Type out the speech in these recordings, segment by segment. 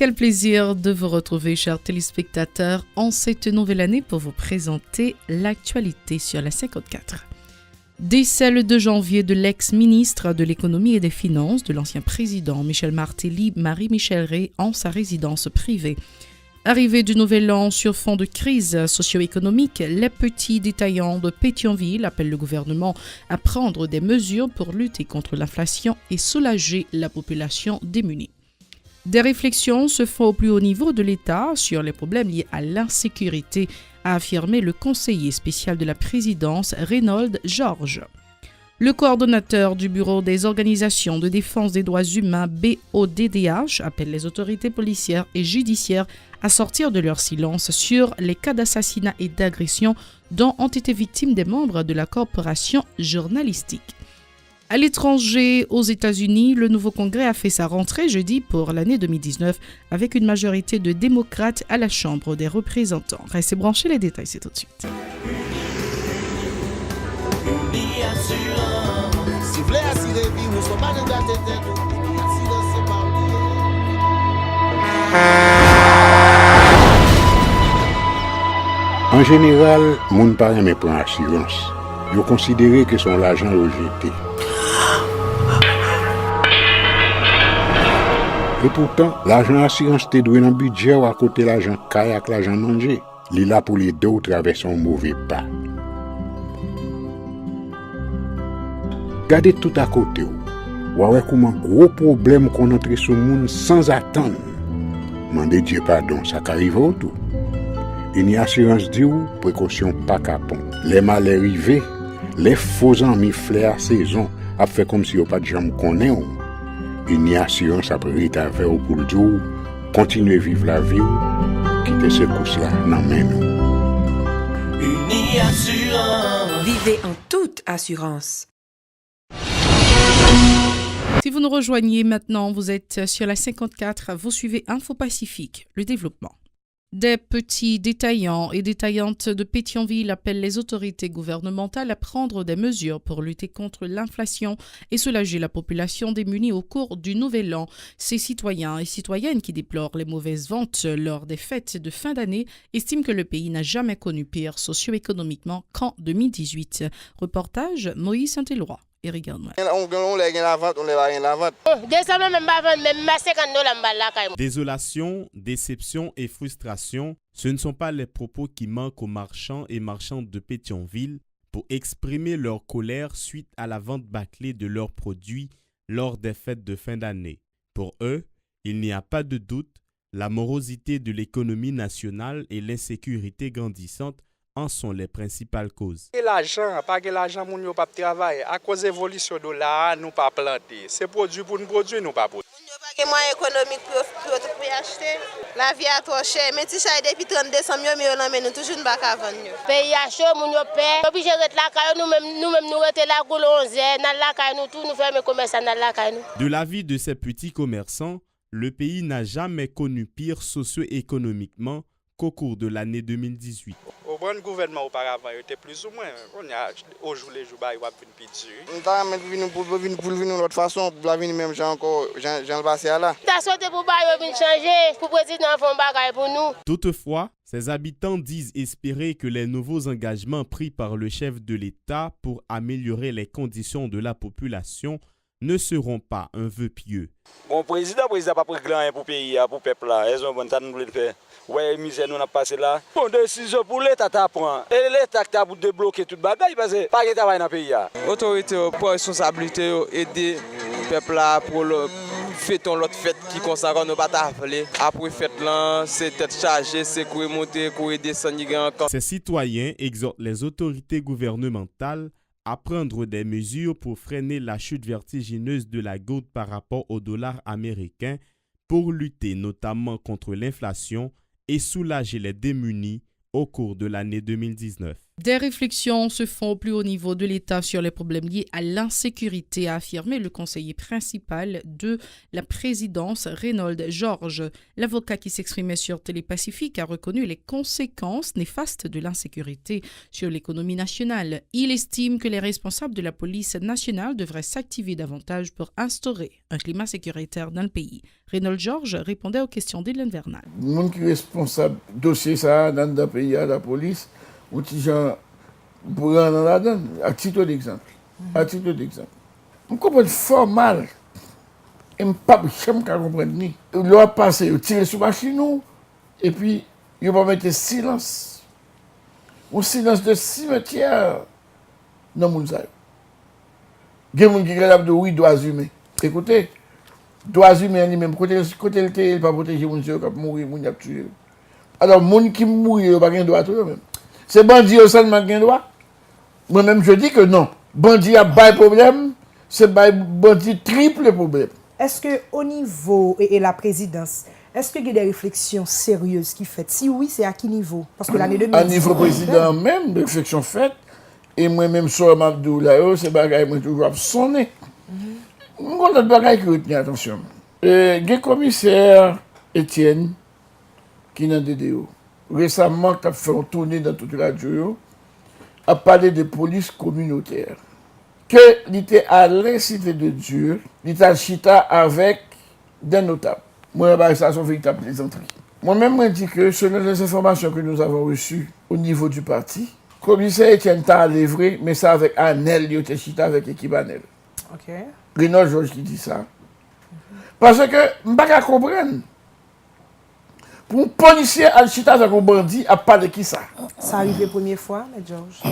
Quel plaisir de vous retrouver, chers téléspectateurs, en cette nouvelle année pour vous présenter l'actualité sur la 54. Décès le 2 janvier de l'ex-ministre de l'Économie et des Finances de l'ancien président Michel Martelly, Marie-Michel Rey, en sa résidence privée. Arrivée du Nouvel An sur fond de crise socio-économique, les petits détaillants de Pétionville appellent le gouvernement à prendre des mesures pour lutter contre l'inflation et soulager la population démunie. Des réflexions se font au plus haut niveau de l'État sur les problèmes liés à l'insécurité, a affirmé le conseiller spécial de la présidence, Reynold Georges. Le coordonnateur du Bureau des organisations de défense des droits humains, BODDH, appelle les autorités policières et judiciaires à sortir de leur silence sur les cas d'assassinat et d'agression dont ont été victimes des membres de la corporation journalistique. À l'étranger, aux États-Unis, le nouveau Congrès a fait sa rentrée jeudi pour l'année 2019 avec une majorité de démocrates à la Chambre des représentants. Restez branchés, les détails, c'est tout de suite. En général, moun pa reme pran assurance. Yo considéré que son l'argent rejeté. Et pourtant, l'argent assurance te doué dans budget ou à côté l'argent caille avec l'argent mangé. Li là pour les deux ou traverser un mauvais pas. Gardez tout à côté ou ouais comment gros problème qu'on entre sur monde sans attendre. Mandez Dieu pardon, ça qu'arrive au tout. Une assurance dit ou précaution pas capon. Les mal arrivés, les faux amis flair saison a fait comme si on pas de jambe connaît. Une assurance après rétablir au pour le jour, continuer vivre la vie, quitter ce course-là dans main nous. Une assurance. Vivez en toute assurance. Si vous nous rejoignez maintenant, vous êtes sur la 54, vous suivez Info Pacifique, le développement. Des petits détaillants et détaillantes de Pétionville appellent les autorités gouvernementales à prendre des mesures pour lutter contre l'inflation et soulager la population démunie au cours du Nouvel An. Ces citoyens et citoyennes qui déplorent les mauvaises ventes lors des fêtes de fin d'année estiment que le pays n'a jamais connu pire socio-économiquement qu'en 2018. Reportage Moïse Saint-Éloi. Désolation, déception et frustration, ce ne sont pas les propos qui manquent aux marchands et marchandes de Pétionville pour exprimer leur colère suite à la vente bâclée de leurs produits lors des fêtes de fin d'année. Pour eux, il n'y a pas de doute, la morosité de l'économie nationale et l'insécurité grandissante en sont les principales causes. L'argent, pas que l'argent moun yo pas travailler à cause de l'évolution de dollar nous pas planter. C'est produit pour nous produire nous pas produire. Moun yo pas que moyen économique pour acheter. La vie est trop chère, mais si ça depuis 30 décembre yo mais on nous toujours pas ka vendre. Pays a chaud moun yo paie. Obligé rete la caille nous même nous rete la goule 11 dans la caille nous tout nous fermer commerce dans la caille nous. De l'avis de ces petits commerçants, le pays n'a jamais connu pire socio-économiquement qu'au cours de l'année 2018. Au bon gouvernement auparavant, il était plus ou moins, on a au jour les jours, il va venir plus dur. On t'a mis pour venir de l'autre façon, pour venir même Jean encore, Jean le passé là. T'as sauté pour venir changer, pour président font bagaille pour nous. Toutefois, ces habitants disent espérer que les nouveaux engagements pris par le chef de l'État pour améliorer les conditions de la population ne seront pas un vœu pieux. Bon, président pas pris grand pour pays, pour peuple là. Ils ont bon temps nous le faire. Ouais, misère nous n'a passé là. Bon, décision pour l'État t'apprend. Et l'État t'a pour débloquer toute bagaille parce que pas de travail dans le pays. Autorité pour responsabilité aider peuple là pour le fêtons l'autre fête qui consacre nous pas t'appeler. Après fête là, c'est tête chargée, c'est courir monter, courir descendre encore. Ces citoyens exhortent les autorités gouvernementales à prendre des mesures pour freiner la chute vertigineuse de la goutte par rapport au dollar américain pour lutter notamment contre l'inflation et soulager les démunis au cours de l'année 2019. Des réflexions se font au plus haut niveau de l'État sur les problèmes liés à l'insécurité, a affirmé le conseiller principal de la présidence, Reynold Georges. L'avocat qui s'exprimait sur Télépacifique a reconnu les conséquences néfastes de l'insécurité sur l'économie nationale. Il estime que les responsables de la police nationale devraient s'activer davantage pour instaurer un climat sécuritaire dans le pays. Reynold Georges répondait aux questions d'Hélène Vernal. Le monde qui est responsable dossier ça dans le pays à la police, ou petit gens pour rendre la donne, à titre d'exemple. À titre d'exemple. On comprend fort mal. Et je ne peux pas comprendre ni. Il a passé, il tire sur la machine, et puis il va mettre silence. Un silence de cimetière dans le monde. Il y a des gens qui sont capables de oui, droits humains. Écoutez, droits humains lui-même, côté le il ne peut pas protéger les gens qui vont mourir, les gens qui tuer. Alors, les gens qui mourent, ils n'ont pas de droit tout même. C'est bandit seulement qui a droit. Moi-même, je dis que non. Bandit a pas de problème, c'est bandit triple problème. Est-ce qu'au niveau et la présidence, est-ce qu'il y a des réflexions sérieuses qui faites? Si oui, c'est à quel niveau? Parce que l'année 2010... À niveau président même, des réflexions faites, et moi-même, sur Mabdou, là, c'est bagaille, moi, toujours sonné. Moi, notre bagaille qui retient, attention. Il y a un commissaire, Étienne, qui est dans DDO. Récemment, qui a fait un tournée dans toute la radio, a parlé de police communautaire. Que il était à l'Institut de Dieu, il était à Chita avec des notables. Moi, ça, c'est une véritable plaisanterie. Moi-même, je dis que selon les informations que nous avons reçues au niveau du parti, le commissaire Etienne t'a livré, mais ça avec Anel, il était Chita avec l'équipe Anel. Ok. Reynold Georges qui dit ça. Parce que, je ne peux pas comprendre. Pour un policier à Chita avec un bandit, à pas de qui ça? Ça arrive la première fois, mais Georges.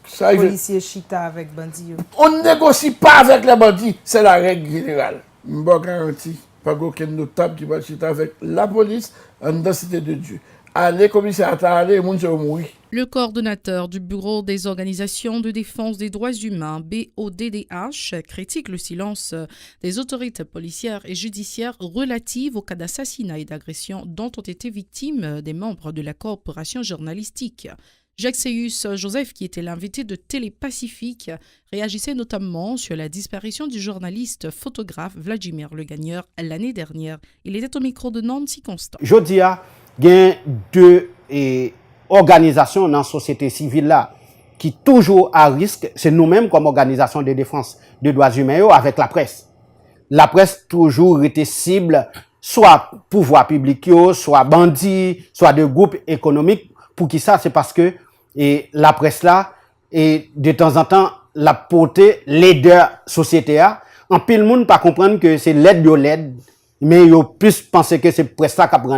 Ça arrive. Policier Chita avec bandit. On ne négocie pas avec les bandits, c'est la règle générale. Je ne garantis pas aucun notable qui va Chita avec la police en densité de Dieu. Allez, commissaire, allez, le monde va mourir. Le coordonnateur du Bureau des organisations de défense des droits humains, BODDH, critique le silence des autorités policières et judiciaires relatives aux cas d'assassinat et d'agression dont ont été victimes des membres de la corporation journalistique. Jacques Seyus Joseph, qui était l'invité de Télépacifique, réagissait notamment sur la disparition du journaliste photographe Vladimir Le Gagneur l'année dernière. Il était au micro de Nancy Constant. Je dis, il y a deux organisations dans la société civile là qui toujours à risque, c'est nous-mêmes comme organisation de défense des droits humains avec la presse. La presse toujours été cible, soit pouvoir public, soit bandits, soit de groupes économiques. Pour qui ça? C'est parce que la presse là, et de temps en temps, la portée leader société a, en pile monde pas comprendre que c'est l'aide de l'aide, mais yo plus penser que c'est presse là qui prend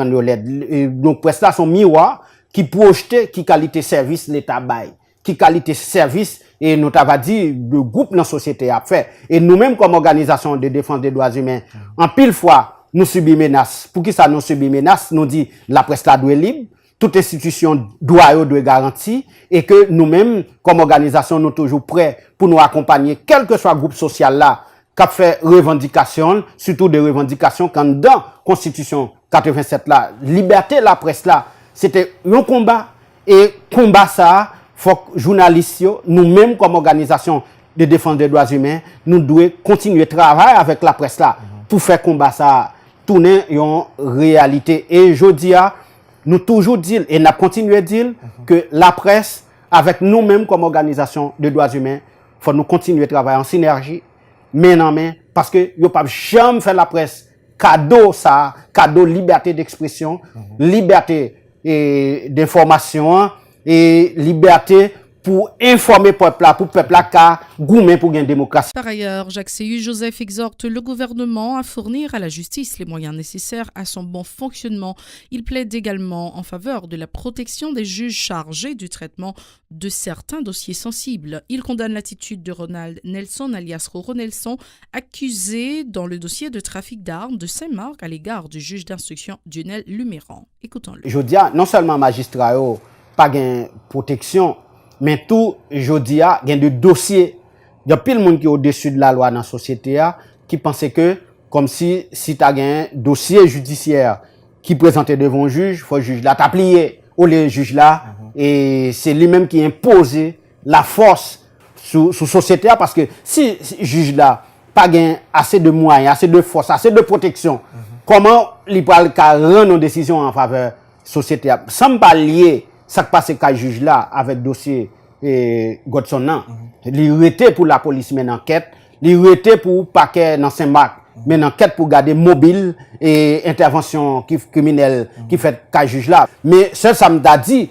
l'aide. Donc presse là son miroir qui projette qui qualité service l'État bail, qui qualité service et nous t'avons dit le groupe dans la société a fait. Et nous-mêmes comme organisation de défense des droits humains, en pile fois nous subissons menace. Pour qui ça nous subit menace? Nous dit la presse là doit être libre. Toute institution doit garantir et que nous-mêmes, comme organisation, nous sommes toujours prêts pour nous accompagner, quel que soit le groupe social là, qui a fait revendication, surtout des revendications quand dans la Constitution 87 là, liberté la presse là, c'était un combat et combat ça, faut que journalistes, nous-mêmes comme organisation de défense des droits humains, nous devons continuer à travailler avec la presse là pour faire combat ça, tourner en réalité. Et je dis nous toujours dire et nous continuons à dire que la presse, avec nous-mêmes comme organisation de droits humains, faut nous continuer à travailler en synergie, main en main, parce que nous ne pouvons jamais faire la presse cadeau liberté d'expression, liberté d'information et liberté pour informer le peuple, pour le peuple qui a gourmet pour gagner démocratie. Par ailleurs, Jacques Seyus Joseph exhorte le gouvernement à fournir à la justice les moyens nécessaires à son bon fonctionnement. Il plaide également en faveur de la protection des juges chargés du traitement de certains dossiers sensibles. Il condamne l'attitude de Ronald Nelson, alias Roro Nelson, accusé dans le dossier de trafic d'armes de Saint-Marc à l'égard du juge d'instruction Lionel Luméran. Écoutons-le. Je dis non seulement magistrat pas de protection, mais tout, je dis, il y a des dossiers. Il y a plein de monde qui est au-dessus de la loi dans la société qui pensait que, comme si tu as un dossier judiciaire qui présentait devant un juge, il faut le juge là t'applier. Ou les juges là, Et c'est lui-même qui impose la force sous société parce que si juge là pas gain assez de moyens, assez de force, assez de protection, comment il peut rendre une décision en faveur de la société? Sans pas lier ça qui passe avec juge là avec dossier Godson. Il était pour la police mais enquête, il était pour paquet dans Saint-Marc, mais enquête pour garder mobile et intervention criminelle qui fait cas juge là. Mais ça me a dit,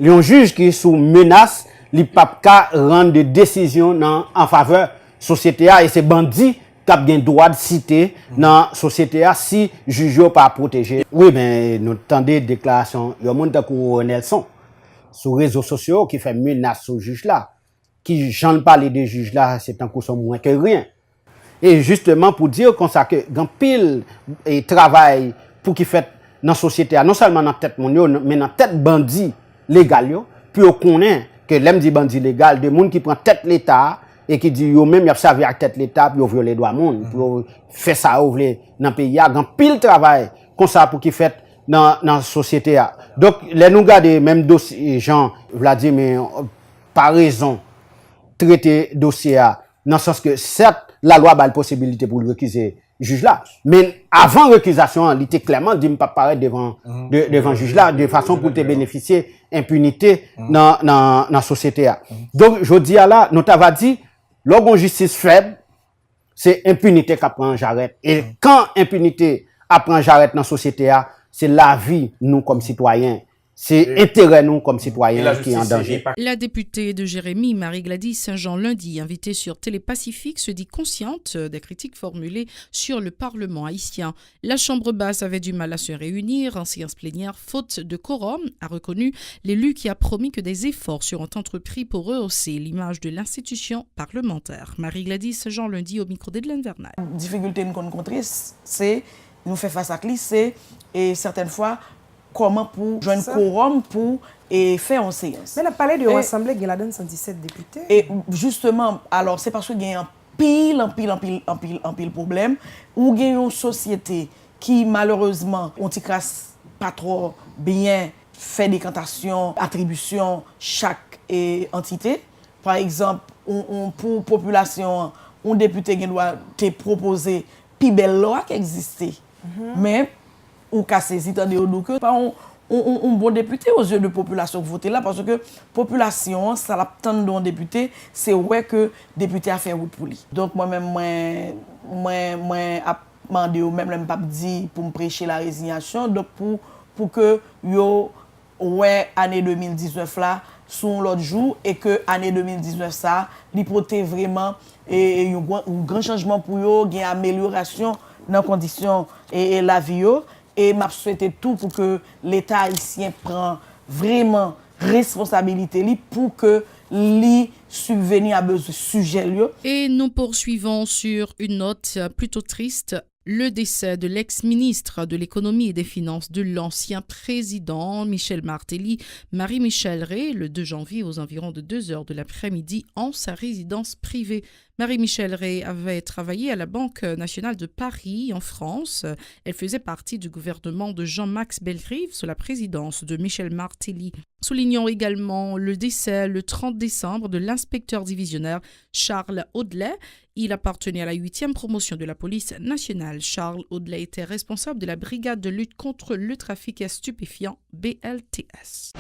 un juge qui est sous menace, il ne peut pas rendre des décisions en faveur de la société et c'est bandit qui a bien droit de citer dans la société si le juge n'est pas protégé. Oui, mais nous entendons des déclarations. Il y a un monde comme Nelson sur les réseaux sociaux qui fait menace au juge là. Qui j'en parle des juges là, c'est un coup moins que rien. Et justement pour dire comme ça que grand pile et travail pour qui fait dans la société, non seulement dans tête mon mais dans tête bandit légal yo, puis on connaît que l'aime dit bandit légal, des gens qui prend tête l'État et qui dit yo même y a servi à tête l'État puis yo violer droit monde, pour faire ça dans le pays, grand pile travail comme ça pour qui fait dans la société. Donc les nous garder même dossier Jean Vladimir par raison traiter dossier dans le sens que certes la loi a la possibilité pour le récuser juge là mais avant récusation il était clairement dit pas paraître devant juge là de façon pour te bénéficier impunité dans la société. Donc je dis là nous t'avons dit lorsqu'on justice faible c'est impunité qui prend j'arrête et quand impunité apprend j'arrête dans la société c'est la vie nous comme citoyens. C'est intérêt nous comme citoyens qui est en danger. La députée de Jérémy, Marie-Gladys Saint-Jean, lundi, invitée sur Télépacifique, se dit consciente des critiques formulées sur le Parlement haïtien. La Chambre basse avait du mal à se réunir en séance plénière faute de quorum, a reconnu l'élu qui a promis que des efforts seront entrepris pour rehausser l'image de l'institution parlementaire. Marie-Gladys Saint-Jean, lundi, au micro d'Edlène Vernal. La difficulté nous rencontrer, c'est nous faire face à c'est et certaines fois comment pour joindre quorum pour faire une séance. Mais on a parlé de l'Assemblée, il y a 117 députés. Et justement, alors c'est parce qu'il y a un pile problème, où il y a une société qui malheureusement, on ne pas trop bien fait décantation, attribution chaque entité. Par exemple, pour population, un député qui doit te proposer plus belle loi qui existait. Mais ou qu'a saisi tant de que pas un bon député aux yeux de population voter là parce que population ça l'attend d'un député c'est ouais que député a fait route pour lui. Donc moi a demandé même pas dit pour me prêcher la résignation donc pour que yo ouais année 2019 là sur l'autre jour et que année 2019 ça l'hypothèse vraiment et un grand changement pour yo, une amélioration dans les conditions et la vie yo. Et m'a souhaité tout pour que l'État haïtien prenne vraiment responsabilité pour que li subvenir à besoin sujet. Et nous poursuivons sur une note plutôt triste. Le décès de l'ex-ministre de l'économie et des finances de l'ancien président Michel Martelly, Marie-Michel Rey, le 2 janvier aux environs de 2h de l'après-midi en sa résidence privée. Marie-Michel Rey avait travaillé à la Banque nationale de Paris, en France. Elle faisait partie du gouvernement de Jean-Max Bellerive sous la présidence de Michel Martelly. Soulignons également le décès le 30 décembre de l'inspecteur divisionnaire Charles Audelet. Il appartenait à la 8e promotion de la police nationale. Charles Audelet était responsable de la brigade de lutte contre le trafic stupéfiant BLTS.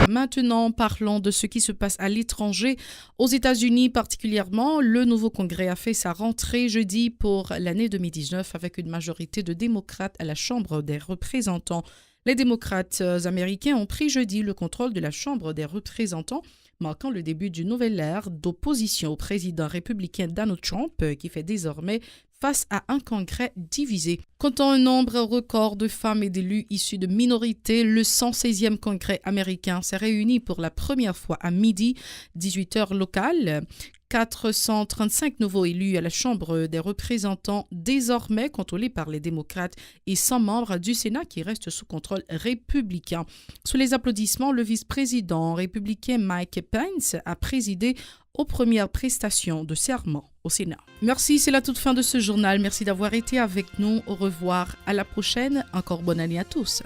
Maintenant, parlons de ce qui se passe à l'étranger. Aux États-Unis particulièrement, le nouveau Congrès a fait sa rentrée jeudi pour l'année 2019 avec une majorité de démocrates à la Chambre des représentants. Les démocrates américains ont pris jeudi le contrôle de la Chambre des représentants, marquant le début d'une nouvelle ère d'opposition au président républicain Donald Trump qui fait désormais face à un congrès divisé. Comptant un nombre record de femmes et d'élus issus de minorités, le 116e congrès américain s'est réuni pour la première fois à midi, 18h locale. 435 nouveaux élus à la Chambre des représentants, désormais contrôlés par les démocrates, et 100 membres du Sénat qui restent sous contrôle républicain. Sous les applaudissements, le vice-président républicain Mike Pence a présidé aux premières prestations de serment au Sénat. Merci, c'est la toute fin de ce journal. Merci d'avoir été avec nous. Au revoir, à la prochaine. Encore bonne année à tous.